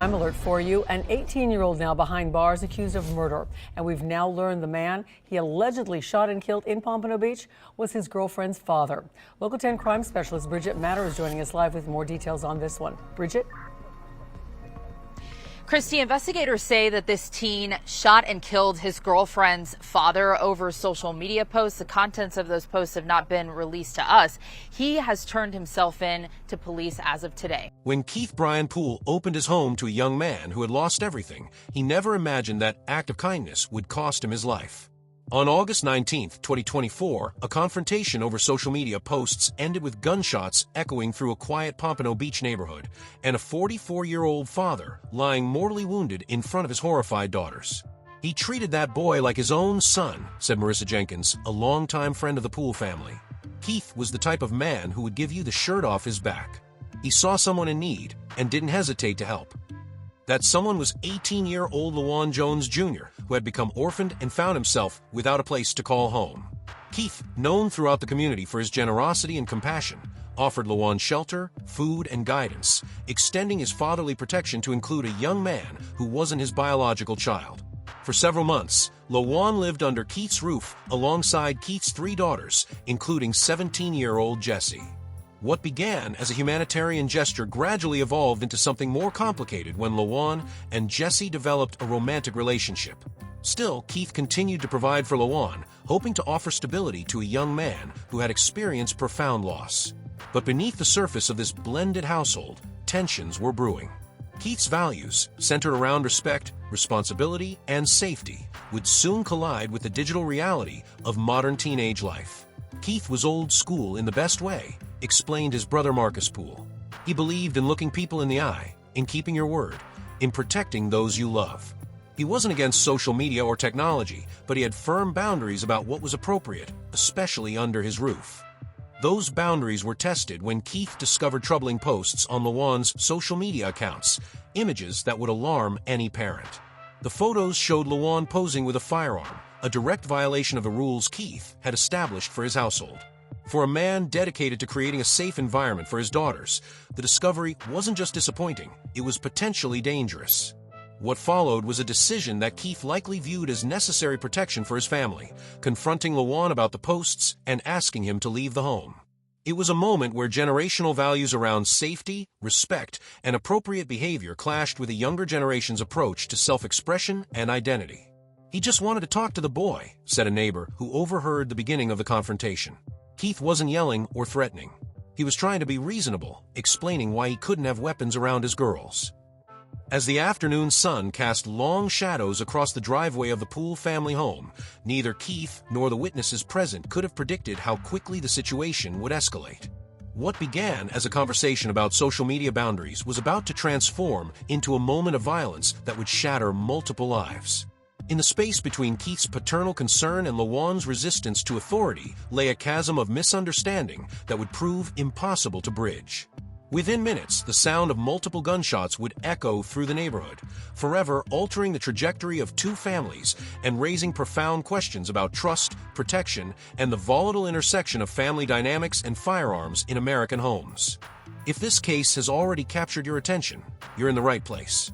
Crime alert for you. An 18-year-old now behind bars accused of murder. And we've now learned the man he allegedly shot and killed in Pompano Beach was his girlfriend's father. Local 10 crime specialist Bridget Matter is joining us live with more details on this one. Bridget? Christy, investigators say that this teen shot and killed his girlfriend's father over social media posts. The contents of those posts have not been released to us. He has turned himself in to police as of today. When Keith Brian Poole opened his home to a young man who had lost everything, he never imagined that act of kindness would cost him his life. On August 19, 2024, a confrontation over social media posts ended with gunshots echoing through a quiet Pompano Beach neighborhood and a 44-year-old father lying mortally wounded in front of his horrified daughters. He treated that boy like his own son, said Marissa Jenkins, a longtime friend of the Poole family. Keith was the type of man who would give you the shirt off his back. He saw someone in need and didn't hesitate to help. That someone was 18-year-old LaJuan Jones Jr., who had become orphaned and found himself without a place to call home. Keith, known throughout the community for his generosity and compassion, offered LaJuan shelter, food, and guidance, extending his fatherly protection to include a young man who wasn't his biological child. For several months, LaJuan lived under Keith's roof alongside Keith's 3 daughters, including 17-year-old Jessie. What began as a humanitarian gesture gradually evolved into something more complicated when LaJuan and Jessie developed a romantic relationship. Still, Keith continued to provide for LaJuan, hoping to offer stability to a young man who had experienced profound loss. But beneath the surface of this blended household, tensions were brewing. Keith's values, centered around respect, responsibility, and safety, would soon collide with the digital reality of modern teenage life. Keith was old school in the best way, explained his brother Marcus Poole. He believed in looking people in the eye, in keeping your word, in protecting those you love. He wasn't against social media or technology, but he had firm boundaries about what was appropriate, especially under his roof. Those boundaries were tested when Keith discovered troubling posts on LaJuan's social media accounts, images that would alarm any parent. The photos showed LaJuan posing with a firearm, a direct violation of the rules Keith had established for his household. For a man dedicated to creating a safe environment for his daughters, the discovery wasn't just disappointing, it was potentially dangerous. What followed was a decision that Keith likely viewed as necessary protection for his family, confronting LaJuan about the posts and asking him to leave the home. It was a moment where generational values around safety, respect, and appropriate behavior clashed with a younger generation's approach to self-expression and identity. He just wanted to talk to the boy, said a neighbor who overheard the beginning of the confrontation. Keith wasn't yelling or threatening. He was trying to be reasonable, explaining why he couldn't have weapons around his girls. As the afternoon sun cast long shadows across the driveway of the Poole family home, neither Keith nor the witnesses present could have predicted how quickly the situation would escalate. What began as a conversation about social media boundaries was about to transform into a moment of violence that would shatter multiple lives. In the space between Keith's paternal concern and LaJuan's resistance to authority lay a chasm of misunderstanding that would prove impossible to bridge. Within minutes, the sound of multiple gunshots would echo through the neighborhood, forever altering the trajectory of 2 families and raising profound questions about trust, protection, and the volatile intersection of family dynamics and firearms in American homes. If this case has already captured your attention, you're in the right place.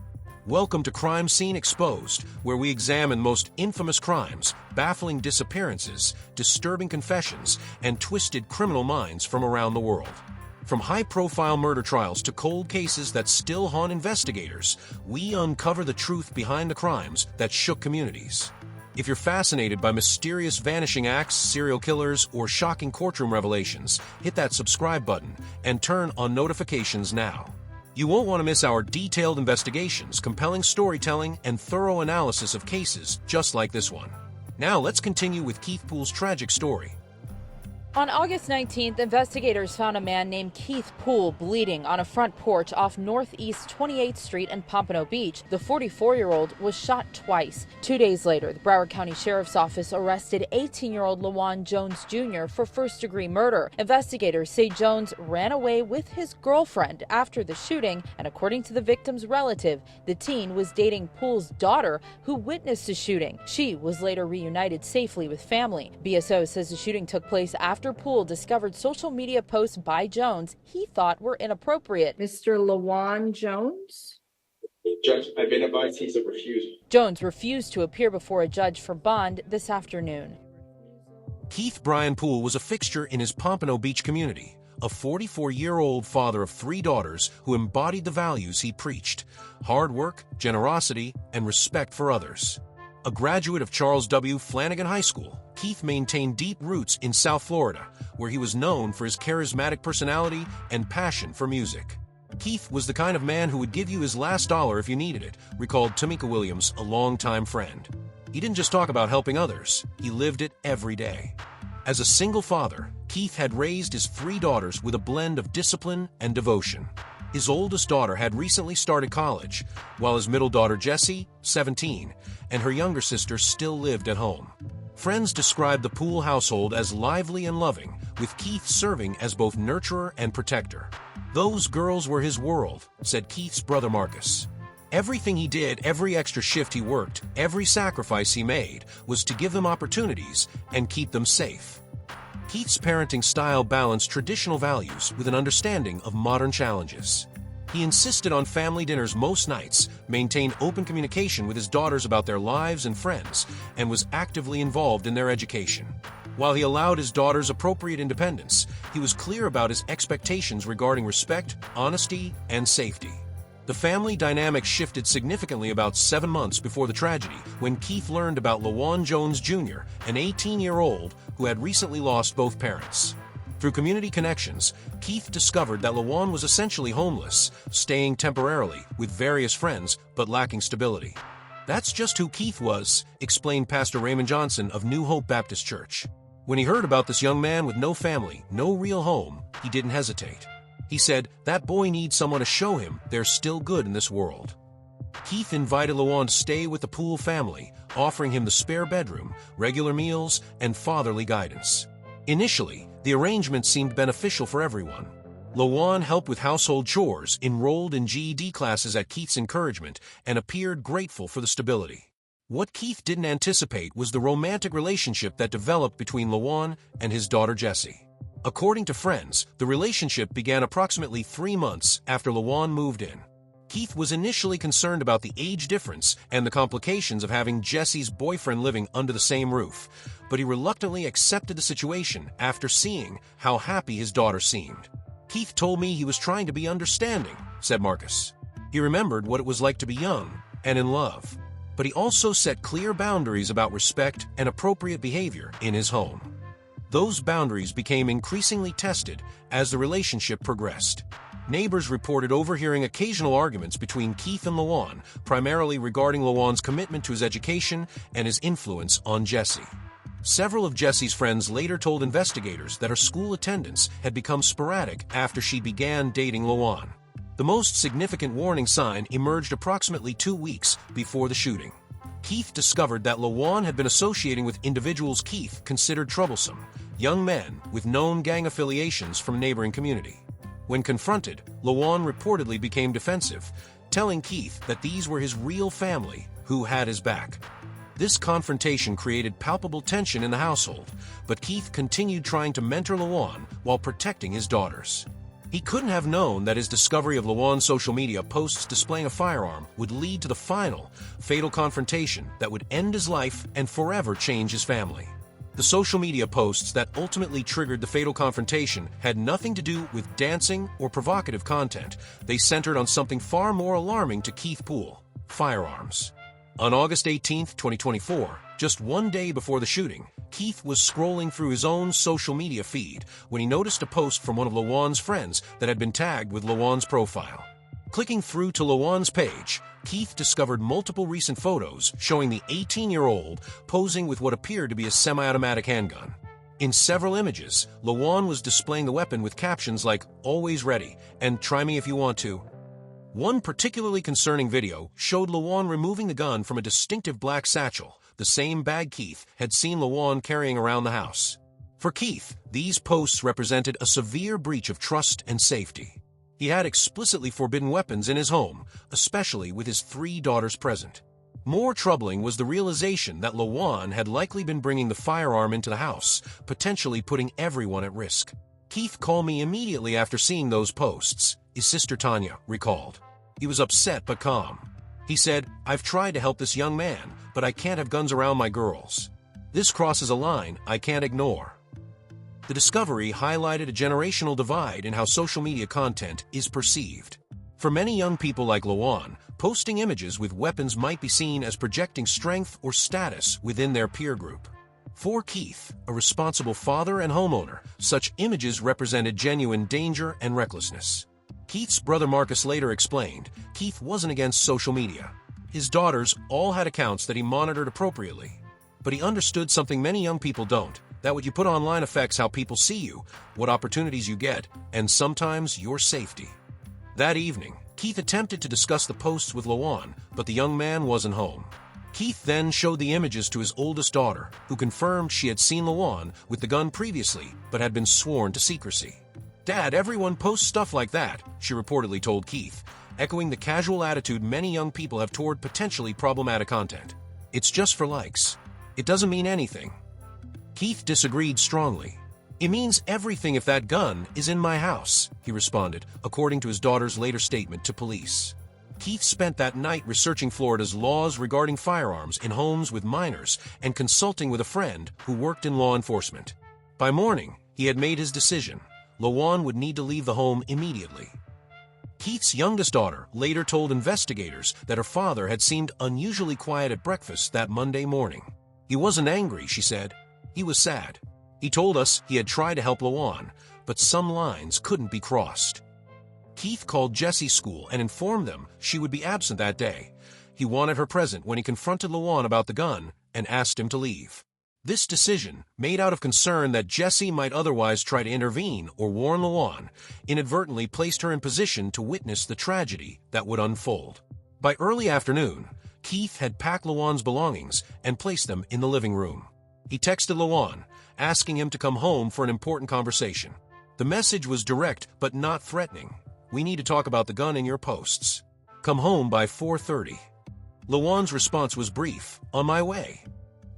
Welcome to Crime Scene Exposed, where we examine most infamous crimes, baffling disappearances, disturbing confessions, and twisted criminal minds from around the world. From high-profile murder trials to cold cases that still haunt investigators, we uncover the truth behind the crimes that shook communities. If you're fascinated by mysterious vanishing acts, serial killers, or shocking courtroom revelations, hit that subscribe button and turn on notifications now. You won't want to miss our detailed investigations, compelling storytelling, and thorough analysis of cases just like this one. Now let's continue with Keith Poole's tragic story. On August 19th, investigators found a man named Keith Poole bleeding on a front porch off Northeast 28th Street in Pompano Beach. The 44-year-old was shot twice. 2 days later, the Broward County Sheriff's Office arrested 18-year-old LaJuan Jones Jr. for first-degree murder. Investigators say Jones ran away with his girlfriend after the shooting, and according to the victim's relative, the teen was dating Poole's daughter, who witnessed the shooting. She was later reunited safely with family. BSO says the shooting took place after Poole discovered social media posts by Jones he thought were inappropriate. Mr. LaJuan Jones? Judge, I've been advised he's a refusal. Jones refused to appear before a judge for bond this afternoon. Keith Brian Poole was a fixture in his Pompano Beach community, a 44-year-old father of 3 daughters who embodied the values he preached: hard work, generosity, and respect for others. A graduate of Charles W. Flanagan High School, Keith maintained deep roots in South Florida, where he was known for his charismatic personality and passion for music. Keith was the kind of man who would give you his last dollar if you needed it, recalled Tamika Williams, a longtime friend. He didn't just talk about helping others, he lived it every day. As a single father, Keith had raised his 3 daughters with a blend of discipline and devotion. His oldest daughter had recently started college, while his middle daughter Jessie, 17, and her younger sister still lived at home. Friends described the Poole household as lively and loving, with Keith serving as both nurturer and protector. "Those girls were his world," said Keith's brother Marcus. "Everything he did, every extra shift he worked, every sacrifice he made, was to give them opportunities and keep them safe." Keith's parenting style balanced traditional values with an understanding of modern challenges. He insisted on family dinners most nights, maintained open communication with his daughters about their lives and friends, and was actively involved in their education. While he allowed his daughters appropriate independence, he was clear about his expectations regarding respect, honesty, and safety. The family dynamic shifted significantly about 7 months before the tragedy, when Keith learned about LaJuan Jones Jr., an 18-year-old who had recently lost both parents. Through community connections, Keith discovered that LaJuan was essentially homeless, staying temporarily with various friends but lacking stability. "That's just who Keith was," explained Pastor Raymond Johnson of New Hope Baptist Church. When he heard about this young man with no family, no real home, he didn't hesitate. He said, "That boy needs someone to show him there's still good in this world." Keith invited LaJuan to stay with the Poole family, offering him the spare bedroom, regular meals, and fatherly guidance. Initially, the arrangement seemed beneficial for everyone. LaJuan helped with household chores, enrolled in GED classes at Keith's encouragement, and appeared grateful for the stability. What Keith didn't anticipate was the romantic relationship that developed between LaJuan and his daughter Jessie. According to friends, the relationship began approximately 3 months after LaJuan moved in. Keith was initially concerned about the age difference and the complications of having Jessie's boyfriend living under the same roof, but he reluctantly accepted the situation after seeing how happy his daughter seemed. "Keith told me he was trying to be understanding," said Marcus. "He remembered what it was like to be young and in love, but he also set clear boundaries about respect and appropriate behavior in his home." Those boundaries became increasingly tested as the relationship progressed. Neighbors reported overhearing occasional arguments between Keith and LaJuan, primarily regarding LaJuan's commitment to his education and his influence on Jessie. Several of Jessie's friends later told investigators that her school attendance had become sporadic after she began dating LaJuan. The most significant warning sign emerged approximately 2 weeks before the shooting. Keith discovered that LaJuan had been associating with individuals Keith considered troublesome, young men with known gang affiliations from neighboring community. When confronted, LaJuan reportedly became defensive, telling Keith that these were his real family who had his back. This confrontation created palpable tension in the household, but Keith continued trying to mentor LaJuan while protecting his daughters. He couldn't have known that his discovery of LaJuan's social media posts displaying a firearm would lead to the final, fatal confrontation that would end his life and forever change his family. The social media posts that ultimately triggered the fatal confrontation had nothing to do with dancing or provocative content. They centered on something far more alarming to Keith Poole: firearms. On August 18, 2024, just 1 day before the shooting, Keith was scrolling through his own social media feed when he noticed a post from one of LaJuan's friends that had been tagged with LaJuan's profile. Clicking through to LaJuan's page, Keith discovered multiple recent photos showing the 18-year-old posing with what appeared to be a semi-automatic handgun. In several images, LaJuan was displaying the weapon with captions like "always ready" and "try me if you want to." One particularly concerning video showed LaJuan removing the gun from a distinctive black satchel, the same bag Keith had seen LaJuan carrying around the house. For Keith, these posts represented a severe breach of trust and safety. He had explicitly forbidden weapons in his home, especially with his 3 daughters present. More troubling was the realization that LaJuan had likely been bringing the firearm into the house, potentially putting everyone at risk. "Keith called me immediately after seeing those posts," his sister Tanya recalled. "He was upset but calm. He said, "I've tried to help this young man, but I can't have guns around my girls. This crosses a line I can't ignore." The discovery highlighted a generational divide in how social media content is perceived. For many young people like Lawan, posting images with weapons might be seen as projecting strength or status within their peer group. For Keith, a responsible father and homeowner, such images represented genuine danger and recklessness. Keith's brother Marcus later explained, Keith wasn't against social media. His daughters all had accounts that he monitored appropriately. But he understood something many young people don't, that what you put online affects how people see you, what opportunities you get, and sometimes your safety. That evening, Keith attempted to discuss the posts with Lawan, but the young man wasn't home. Keith then showed the images to his oldest daughter, who confirmed she had seen Lawan with the gun previously, but had been sworn to secrecy. "Dad, everyone posts stuff like that," she reportedly told Keith, echoing the casual attitude many young people have toward potentially problematic content. "It's just for likes. It doesn't mean anything." Keith disagreed strongly. "It means everything if that gun is in my house," he responded, according to his daughter's later statement to police. Keith spent that night researching Florida's laws regarding firearms in homes with minors and consulting with a friend who worked in law enforcement. By morning, he had made his decision. Lawan would need to leave the home immediately. Keith's youngest daughter later told investigators that her father had seemed unusually quiet at breakfast that Monday morning. "He wasn't angry," she said. "He was sad. He told us he had tried to help Lawan, but some lines couldn't be crossed." Keith called Jessie's school and informed them she would be absent that day. He wanted her present when he confronted Lawan about the gun and asked him to leave. This decision, made out of concern that Jessie might otherwise try to intervene or warn Lawan, inadvertently placed her in position to witness the tragedy that would unfold. By early afternoon, Keith had packed Lawan's belongings and placed them in the living room. He texted Lawan, asking him to come home for an important conversation. The message was direct but not threatening. "We need to talk about the gun in your posts. Come home by 4:30. Lawan's response was brief, "On my way."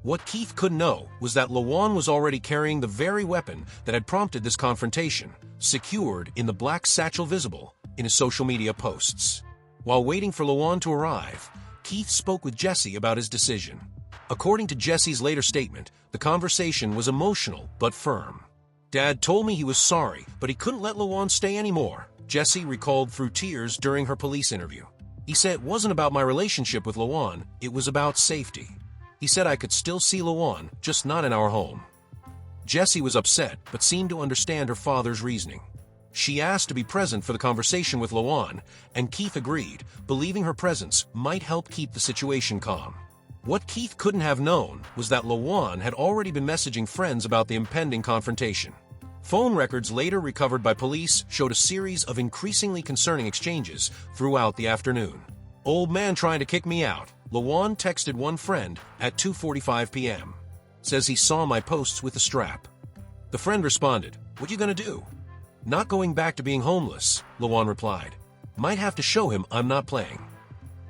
What Keith couldn't know was that Lawan was already carrying the very weapon that had prompted this confrontation, secured in the black satchel visible in his social media posts. While waiting for Lawan to arrive, Keith spoke with Jessie about his decision. According to Jessie's later statement, the conversation was emotional but firm. "Dad told me he was sorry, but he couldn't let Lawan stay anymore," Jessie recalled through tears during her police interview. "He said it wasn't about my relationship with Lawan, it was about safety. He said I could still see Lawan, just not in our home." Jessie was upset, but seemed to understand her father's reasoning. She asked to be present for the conversation with Lawan, and Keith agreed, believing her presence might help keep the situation calm. What Keith couldn't have known was that Lawan had already been messaging friends about the impending confrontation. Phone records later recovered by police showed a series of increasingly concerning exchanges throughout the afternoon. "Old man trying to kick me out," Lawan texted one friend at 2:45 p.m. "Says he saw my posts with a strap." The friend responded, "What you gonna do?" "Not going back to being homeless," Lawan replied. "Might have to show him I'm not playing."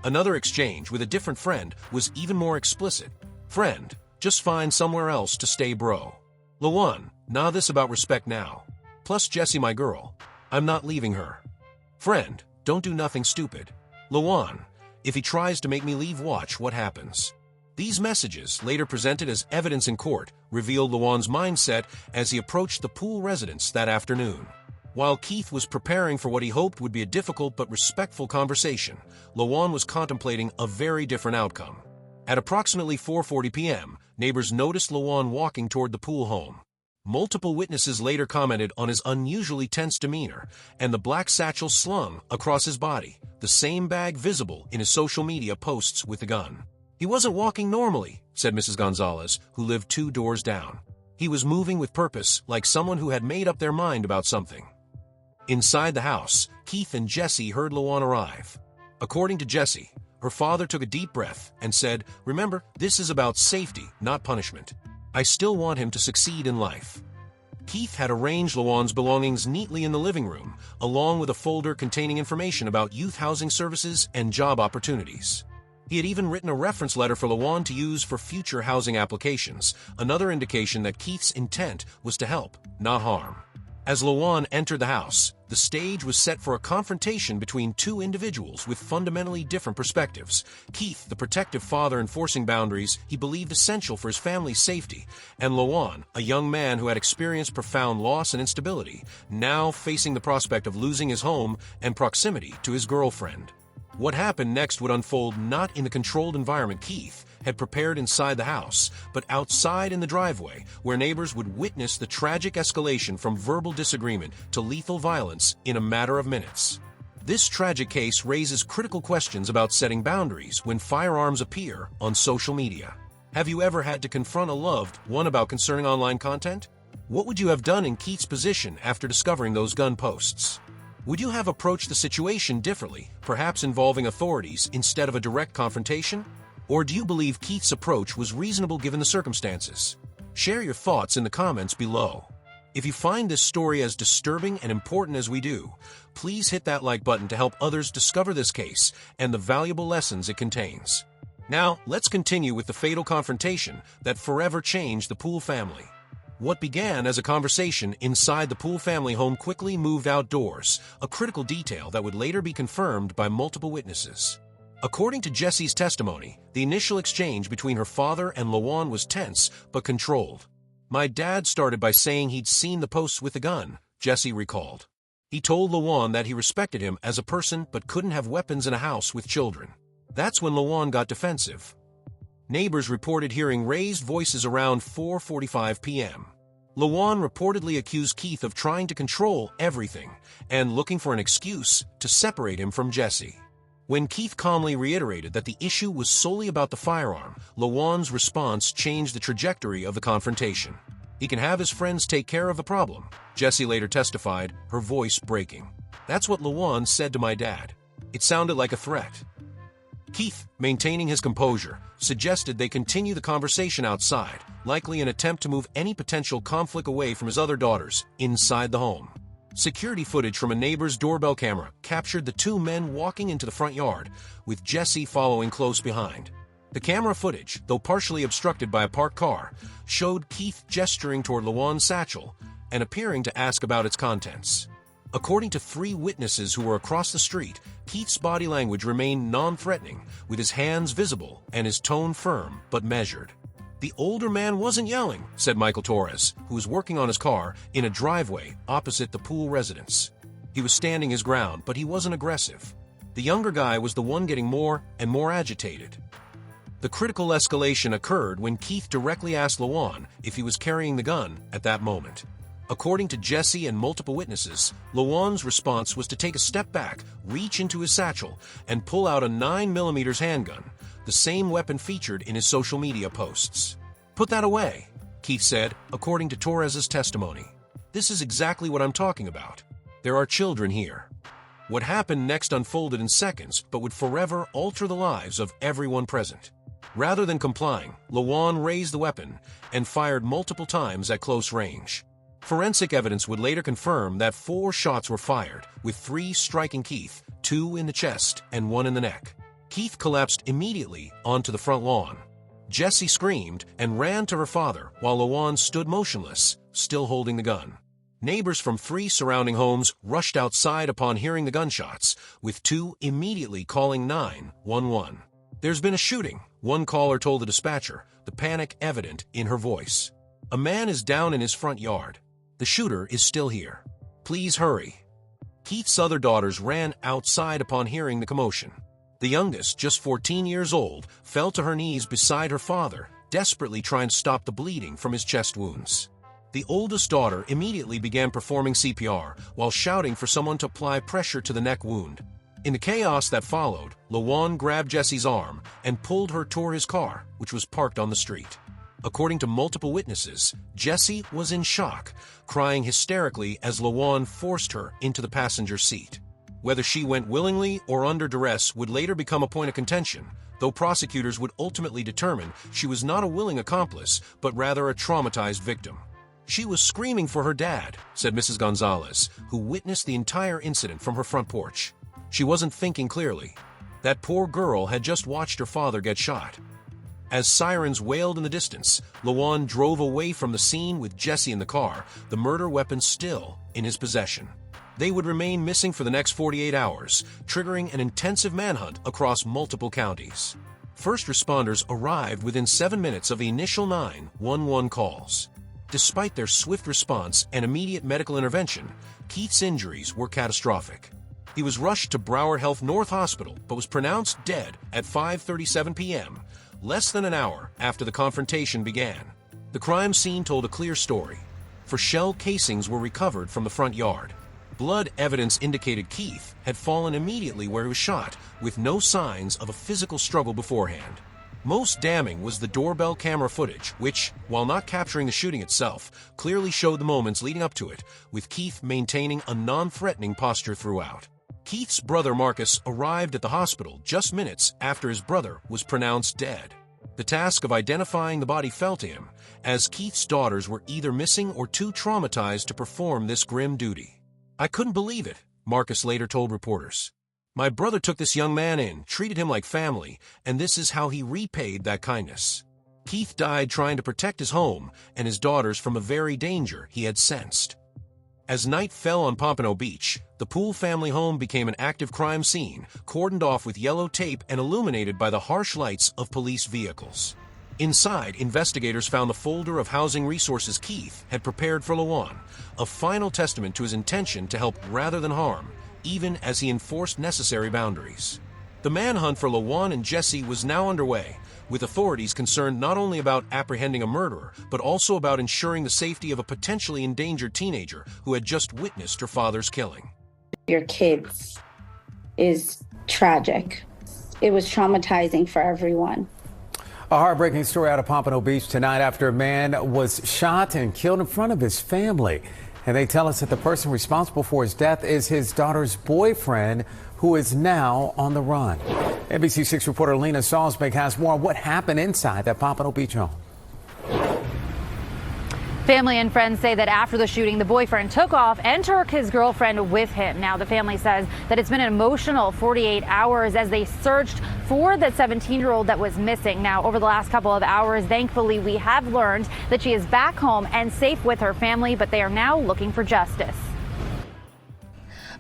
Another exchange with a different friend was even more explicit. "Friend, just find somewhere else to stay, bro." Lawan, "Nah, this about respect now. Plus Jessie my girl. I'm not leaving her." Friend, "Don't do nothing stupid." Lawan, "If he tries to make me leave, watch what happens." These messages, later presented as evidence in court, revealed Lawan's mindset as he approached the Poole residence that afternoon. While Keith was preparing for what he hoped would be a difficult but respectful conversation, Lawan was contemplating a very different outcome. At approximately 4:40 p.m., neighbors noticed Lawan walking toward the Poole home. Multiple witnesses later commented on his unusually tense demeanor and the black satchel slung across his body, the same bag visible in his social media posts with the gun. "He wasn't walking normally," said Mrs. Gonzalez, who lived 2 doors down. "He was moving with purpose, like someone who had made up their mind about something." Inside the house, Keith and Jessie heard Lawan arrive. According to Jessie, her father took a deep breath and said, "Remember, this is about safety, not punishment. I still want him to succeed in life." Keith had arranged Lawan's belongings neatly in the living room, along with a folder containing information about youth housing services and job opportunities. He had even written a reference letter for Lawan to use for future housing applications, another indication that Keith's intent was to help, not harm. As Lawan entered the house, the stage was set for a confrontation between two individuals with fundamentally different perspectives. Keith, the protective father enforcing boundaries he believed essential for his family's safety, and Lawan, a young man who had experienced profound loss and instability, now facing the prospect of losing his home and proximity to his girlfriend. What happened next would unfold not in the controlled environment Keith had prepared inside the house, but outside in the driveway, where neighbors would witness the tragic escalation from verbal disagreement to lethal violence in a matter of minutes. This tragic case raises critical questions about setting boundaries when firearms appear on social media. Have you ever had to confront a loved one about concerning online content? What would you have done in Keith's position after discovering those gun posts? Would you have approached the situation differently, perhaps involving authorities instead of a direct confrontation? Or do you believe Keith's approach was reasonable given the circumstances? Share your thoughts in the comments below. If you find this story as disturbing and important as we do, please hit that like button to help others discover this case and the valuable lessons it contains. Now, let's continue with the fatal confrontation that forever changed the Poole family. What began as a conversation inside the Poole family home quickly moved outdoors, a critical detail that would later be confirmed by multiple witnesses. According to Jessie's testimony, the initial exchange between her father and Lawan was tense but controlled. "My dad started by saying he'd seen the posts with a gun," Jessie recalled. "He told Lawan that he respected him as a person but couldn't have weapons in a house with children. That's when Lawan got defensive." Neighbors reported hearing raised voices around 4:45 p.m. Lawan reportedly accused Keith of trying to control everything and looking for an excuse to separate him from Jessie. When Keith calmly reiterated that the issue was solely about the firearm, Lawan's response changed the trajectory of the confrontation. "He can have his friends take care of the problem," Jessie later testified, her voice breaking. "That's what Lawan said to my dad. It sounded like a threat." Keith, maintaining his composure, suggested they continue the conversation outside, likely an attempt to move any potential conflict away from his other daughters inside the home. Security footage from a neighbor's doorbell camera captured the two men walking into the front yard, with Jessie following close behind. The camera footage, though partially obstructed by a parked car, showed Keith gesturing toward Lawan's satchel and appearing to ask about its contents. According to 3 witnesses who were across the street, Keith's body language remained non-threatening, with his hands visible and his tone firm but measured. "The older man wasn't yelling," said Michael Torres, who was working on his car in a driveway opposite the Poole residence. "He was standing his ground, but he wasn't aggressive. The younger guy was the one getting more and more agitated." The critical escalation occurred when Keith directly asked Lawan if he was carrying the gun at that moment. According to Jessie and multiple witnesses, Lawan's response was to take a step back, reach into his satchel, and pull out a 9mm handgun, the same weapon featured in his social media posts. "Put that away," Keith said, according to Torres's testimony. "This is exactly what I'm talking about. There are children here." What happened next unfolded in seconds, but would forever alter the lives of everyone present. Rather than complying, Lawan raised the weapon and fired multiple times at close range. Forensic evidence would later confirm that 4 shots were fired, with 3 striking Keith, 2 in the chest and 1 in the neck. Keith collapsed immediately onto the front lawn. Jessie screamed and ran to her father while Lawan stood motionless, still holding the gun. Neighbors from 3 surrounding homes rushed outside upon hearing the gunshots, with 2 immediately calling 911. "There's been a shooting," one caller told the dispatcher, the panic evident in her voice. "A man is down in his front yard. The shooter is still here. Please hurry." Keith's other daughters ran outside upon hearing the commotion. The youngest, just 14 years old, fell to her knees beside her father, desperately trying to stop the bleeding from his chest wounds. The oldest daughter immediately began performing CPR while shouting for someone to apply pressure to the neck wound. In the chaos that followed, Lawan grabbed Jessie's arm and pulled her toward his car, which was parked on the street. According to multiple witnesses, Jessie was in shock, crying hysterically as Lawan forced her into the passenger seat. Whether she went willingly or under duress would later become a point of contention, though prosecutors would ultimately determine she was not a willing accomplice, but rather a traumatized victim. "She was screaming for her dad," said Mrs. Gonzalez, who witnessed the entire incident from her front porch. "She wasn't thinking clearly. That poor girl had just watched her father get shot." As sirens wailed in the distance, Lawan drove away from the scene with Jessie in the car, the murder weapon still in his possession. They would remain missing for the next 48 hours, triggering an intensive manhunt across multiple counties. First responders arrived within 7 minutes of the initial 911 calls. Despite their swift response and immediate medical intervention, Keith's injuries were catastrophic. He was rushed to Broward Health North Hospital but was pronounced dead at 5:37 p.m., less than an hour after the confrontation began. The crime scene told a clear story, for shell casings were recovered from the front yard. Blood evidence indicated Keith had fallen immediately where he was shot, with no signs of a physical struggle beforehand. Most damning was the doorbell camera footage, which, while not capturing the shooting itself, clearly showed the moments leading up to it, with Keith maintaining a non-threatening posture throughout. Keith's brother Marcus arrived at the hospital just minutes after his brother was pronounced dead. The task of identifying the body fell to him, as Keith's daughters were either missing or too traumatized to perform this grim duty. "I couldn't believe it," Marcus later told reporters. "My brother took this young man in, treated him like family, and this is how he repaid that kindness." Keith died trying to protect his home and his daughters from a very danger he had sensed. As night fell on Pompano Beach, the Poole family home became an active crime scene, cordoned off with yellow tape and illuminated by the harsh lights of police vehicles. Inside, investigators found the folder of housing resources Keith had prepared for Lawan, a final testament to his intention to help rather than harm, even as he enforced necessary boundaries. The manhunt for Lawan and Jesse was now underway, with authorities concerned not only about apprehending a murderer, but also about ensuring the safety of a potentially endangered teenager who had just witnessed her father's killing. Your kids is tragic. It was traumatizing for everyone. A heartbreaking story out of Pompano Beach tonight after a man was shot and killed in front of his family. And they tell us that the person responsible for his death is his daughter's boyfriend, who is now on the run. NBC6 reporter Lena Salzbeck has more on what happened inside that Pompano Beach home. Family and friends say that after the shooting, the boyfriend took off and took his girlfriend with him. Now, the family says that it's been an emotional 48 hours as they searched for the 17-year-old that was missing. Now, over the last couple of hours, thankfully, we have learned that she is back home and safe with her family, but they are now looking for justice.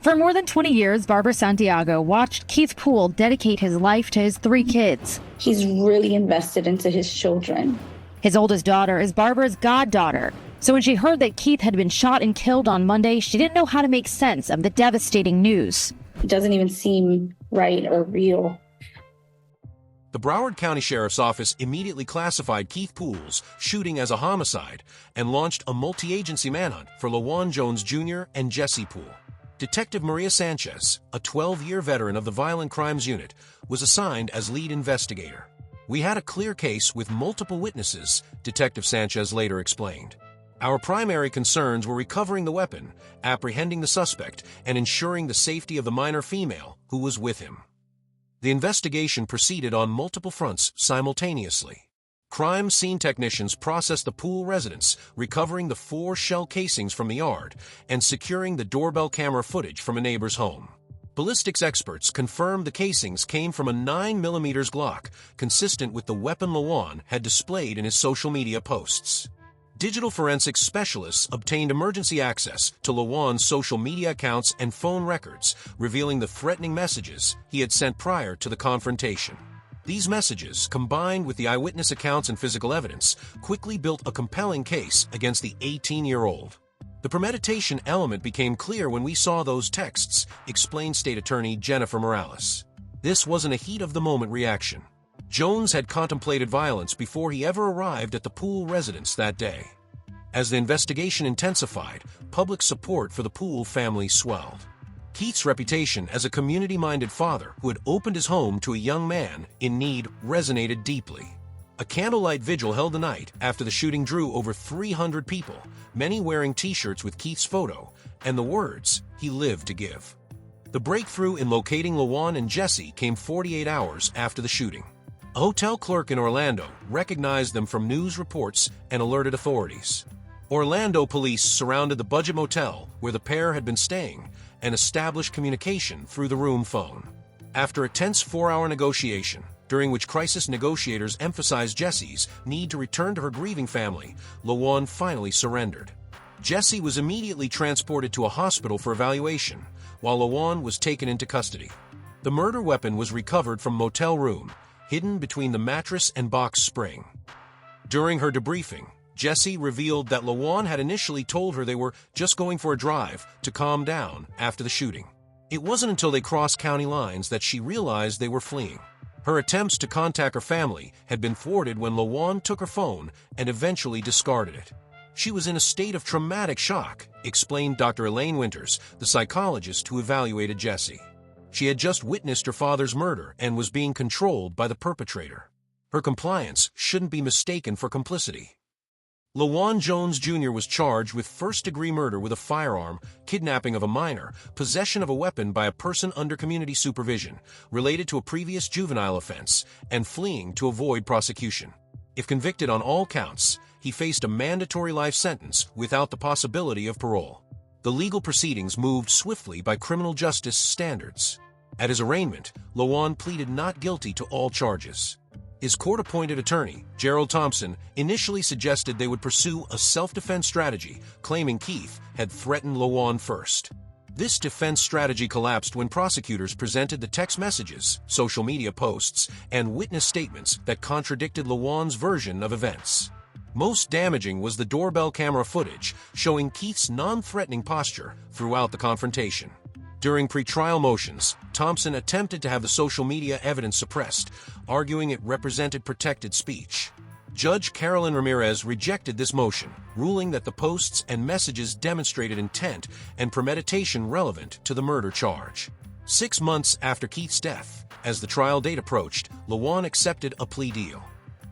For more than 20 years, Barbara Santiago watched Keith Poole dedicate his life to his 3 kids. He's really invested into his children. His oldest daughter is Barbara's goddaughter. So when she heard that Keith had been shot and killed on Monday, she didn't know how to make sense of the devastating news. It doesn't even seem right or real. The Broward County Sheriff's Office immediately classified Keith Poole's shooting as a homicide and launched a multi-agency manhunt for Lawan Jones Jr. and Jesse Poole. Detective Maria Sanchez, a 12-year veteran of the Violent Crimes Unit, was assigned as lead investigator. "We had a clear case with multiple witnesses," Detective Sanchez later explained. "Our primary concerns were recovering the weapon, apprehending the suspect, and ensuring the safety of the minor female who was with him." The investigation proceeded on multiple fronts simultaneously. Crime scene technicians processed the Poole residence, recovering the 4 shell casings from the yard and securing the doorbell camera footage from a neighbor's home. Ballistics experts confirmed the casings came from a 9mm Glock, consistent with the weapon Lawan had displayed in his social media posts. Digital forensics specialists obtained emergency access to Lawan's social media accounts and phone records, revealing the threatening messages he had sent prior to the confrontation. These messages, combined with the eyewitness accounts and physical evidence, quickly built a compelling case against the 18-year-old. The premeditation element became clear when we saw those texts, explained State Attorney Jennifer Morales. This wasn't a heat-of-the-moment reaction. Jones had contemplated violence before he ever arrived at the Poole residence that day. As the investigation intensified, public support for the Poole family swelled. Keith's reputation as a community-minded father who had opened his home to a young man in need resonated deeply. A candlelight vigil held the night after the shooting drew over 300 people, many wearing T-shirts with Keith's photo and the words he lived to give. The breakthrough in locating Lawan and Jesse came 48 hours after the shooting. A hotel clerk in Orlando recognized them from news reports and alerted authorities. Orlando police surrounded the budget motel where the pair had been staying and established communication through the room phone. After a tense 4-hour negotiation, during which crisis negotiators emphasized Jesse's need to return to her grieving family, Lawan finally surrendered. Jesse was immediately transported to a hospital for evaluation, while LaJuan was taken into custody. The murder weapon was recovered from a motel room, hidden between the mattress and box spring. During her debriefing, Jesse revealed that LaJuan had initially told her they were just going for a drive to calm down after the shooting. It wasn't until they crossed county lines that she realized they were fleeing. Her attempts to contact her family had been thwarted when LaJuan took her phone and eventually discarded it. She was in a state of traumatic shock, explained Dr. Elaine Winters, the psychologist who evaluated Jesse. She had just witnessed her father's murder and was being controlled by the perpetrator. Her compliance shouldn't be mistaken for complicity. LaJuan Jones Jr. was charged with first-degree murder with a firearm, kidnapping of a minor, possession of a weapon by a person under community supervision, related to a previous juvenile offense, and fleeing to avoid prosecution. If convicted on all counts, he faced a mandatory life sentence without the possibility of parole. The legal proceedings moved swiftly by criminal justice standards. At his arraignment, LaJuan pleaded not guilty to all charges. His court-appointed attorney, Gerald Thompson, initially suggested they would pursue a self-defense strategy, claiming Keith had threatened LaJuan first. This defense strategy collapsed when prosecutors presented the text messages, social media posts, and witness statements that contradicted LaJuan's version of events. Most damaging was the doorbell camera footage, showing Keith's non-threatening posture throughout the confrontation. During pretrial motions, Thompson attempted to have the social media evidence suppressed, arguing it represented protected speech. Judge Carolyn Ramirez rejected this motion, ruling that the posts and messages demonstrated intent and premeditation relevant to the murder charge. 6 months after Keith's death, as the trial date approached, LaJuan accepted a plea deal.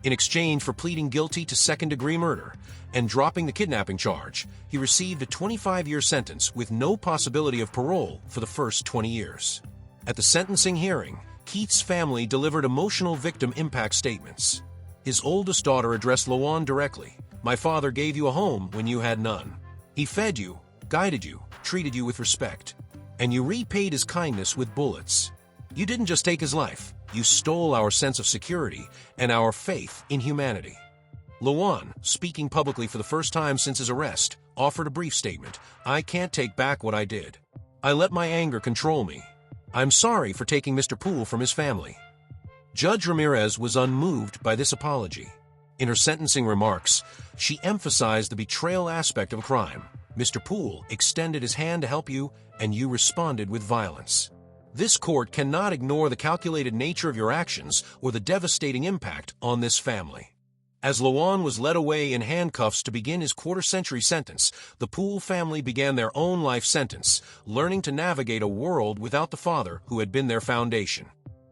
In exchange for pleading guilty to second-degree murder and dropping the kidnapping charge, he received a 25-year sentence with no possibility of parole for the first 20 years. At the sentencing hearing, Keith's family delivered emotional victim impact statements. His oldest daughter addressed LaJuan directly. "My father gave you a home when you had none. He fed you, guided you, treated you with respect. And you repaid his kindness with bullets. You didn't just take his life, you stole our sense of security and our faith in humanity." LaJuan, speaking publicly for the first time since his arrest, offered a brief statement. "I can't take back what I did. I let my anger control me. I'm sorry for taking Mr. Poole from his family." Judge Ramirez was unmoved by this apology. In her sentencing remarks, she emphasized the betrayal aspect of a crime. "Mr. Poole extended his hand to help you, and you responded with violence. This court cannot ignore the calculated nature of your actions or the devastating impact on this family." As LaJuan was led away in handcuffs to begin his quarter-century sentence, the Poole family began their own life sentence, learning to navigate a world without the father who had been their foundation.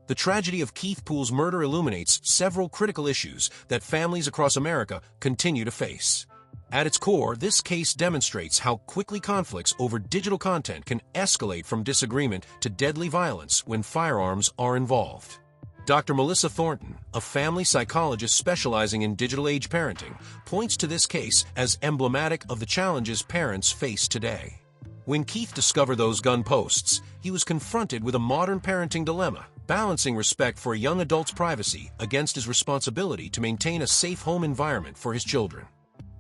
The tragedy of Keith Poole's murder illuminates several critical issues that families across America continue to face. At its core, this case demonstrates how quickly conflicts over digital content can escalate from disagreement to deadly violence when firearms are involved. Dr. Melissa Thornton, a family psychologist specializing in digital age parenting, points to this case as emblematic of the challenges parents face today. When Keith discovered those gun posts, he was confronted with a modern parenting dilemma, balancing respect for a young adult's privacy against his responsibility to maintain a safe home environment for his children.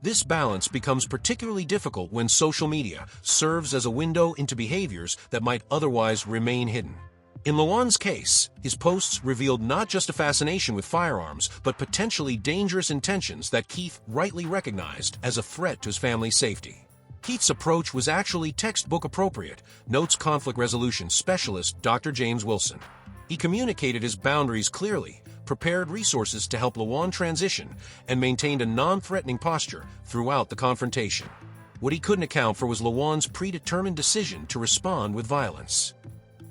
This balance becomes particularly difficult when social media serves as a window into behaviors that might otherwise remain hidden. In LaJuan's case, his posts revealed not just a fascination with firearms, but potentially dangerous intentions that Keith rightly recognized as a threat to his family's safety. Keith's approach was actually textbook appropriate, notes conflict resolution specialist Dr. James Wilson. He communicated his boundaries clearly, prepared resources to help LaJuan transition, and maintained a non-threatening posture throughout the confrontation. What he couldn't account for was LaJuan's predetermined decision to respond with violence.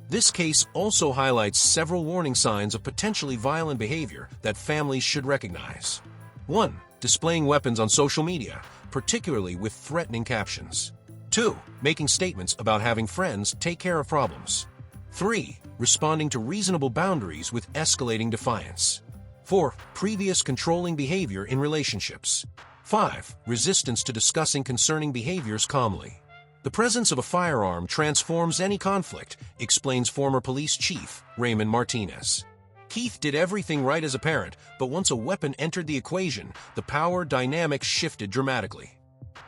This case also highlights several warning signs of potentially violent behavior that families should recognize. 1. Displaying weapons on social media, particularly with threatening captions. 2. Making statements about having friends take care of problems. 3. Responding to reasonable boundaries with escalating defiance. 4. Previous controlling behavior in relationships. 5. Resistance to discussing concerning behaviors calmly. The presence of a firearm transforms any conflict, explains former police chief Raymond Martinez. Keith did everything right as a parent, but once a weapon entered the equation, the power dynamic shifted dramatically.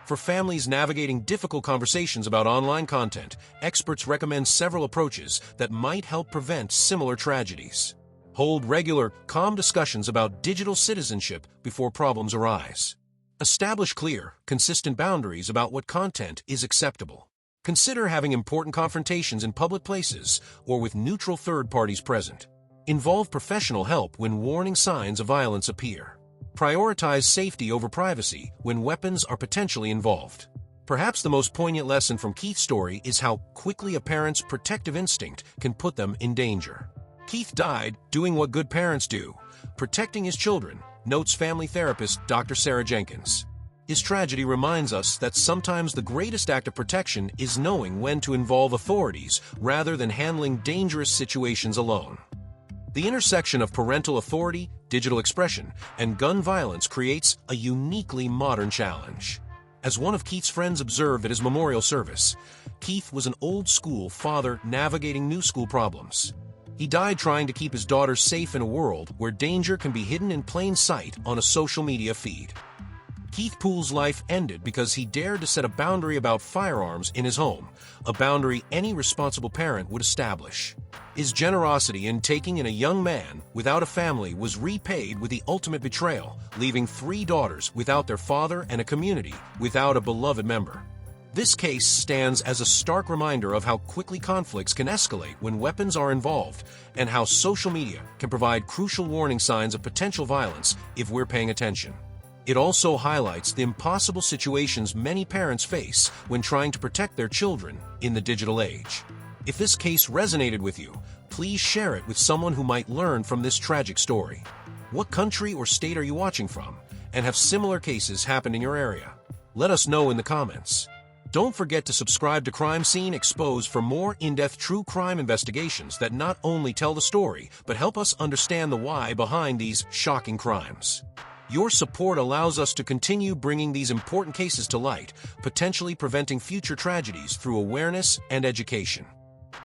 For families navigating difficult conversations about online content, experts recommend several approaches that might help prevent similar tragedies. Hold regular, calm discussions about digital citizenship before problems arise. Establish clear, consistent boundaries about what content is acceptable. Consider having important confrontations in public places or with neutral third parties present. Involve professional help when warning signs of violence appear. Prioritize safety over privacy when weapons are potentially involved. Perhaps the most poignant lesson from Keith's story is how quickly a parent's protective instinct can put them in danger. Keith died doing what good parents do, protecting his children, notes family therapist Dr. Sarah Jenkins. His tragedy reminds us that sometimes the greatest act of protection is knowing when to involve authorities rather than handling dangerous situations alone. The intersection of parental authority, digital expression, and gun violence creates a uniquely modern challenge. As one of Keith's friends observed at his memorial service, Keith was an old-school father navigating new-school problems. He died trying to keep his daughters safe in a world where danger can be hidden in plain sight on a social media feed. Keith Poole's life ended because he dared to set a boundary about firearms in his home, a boundary any responsible parent would establish. His generosity in taking in a young man without a family was repaid with the ultimate betrayal, leaving 3 daughters without their father and a community without a beloved member. This case stands as a stark reminder of how quickly conflicts can escalate when weapons are involved, and how social media can provide crucial warning signs of potential violence if we're paying attention. It also highlights the impossible situations many parents face when trying to protect their children in the digital age. If this case resonated with you, please share it with someone who might learn from this tragic story. What country or state are you watching from, and have similar cases happened in your area? Let us know in the comments. Don't forget to subscribe to Crime Scene Exposed for more in-depth true crime investigations that not only tell the story, but help us understand the why behind these shocking crimes. Your support allows us to continue bringing these important cases to light, potentially preventing future tragedies through awareness and education.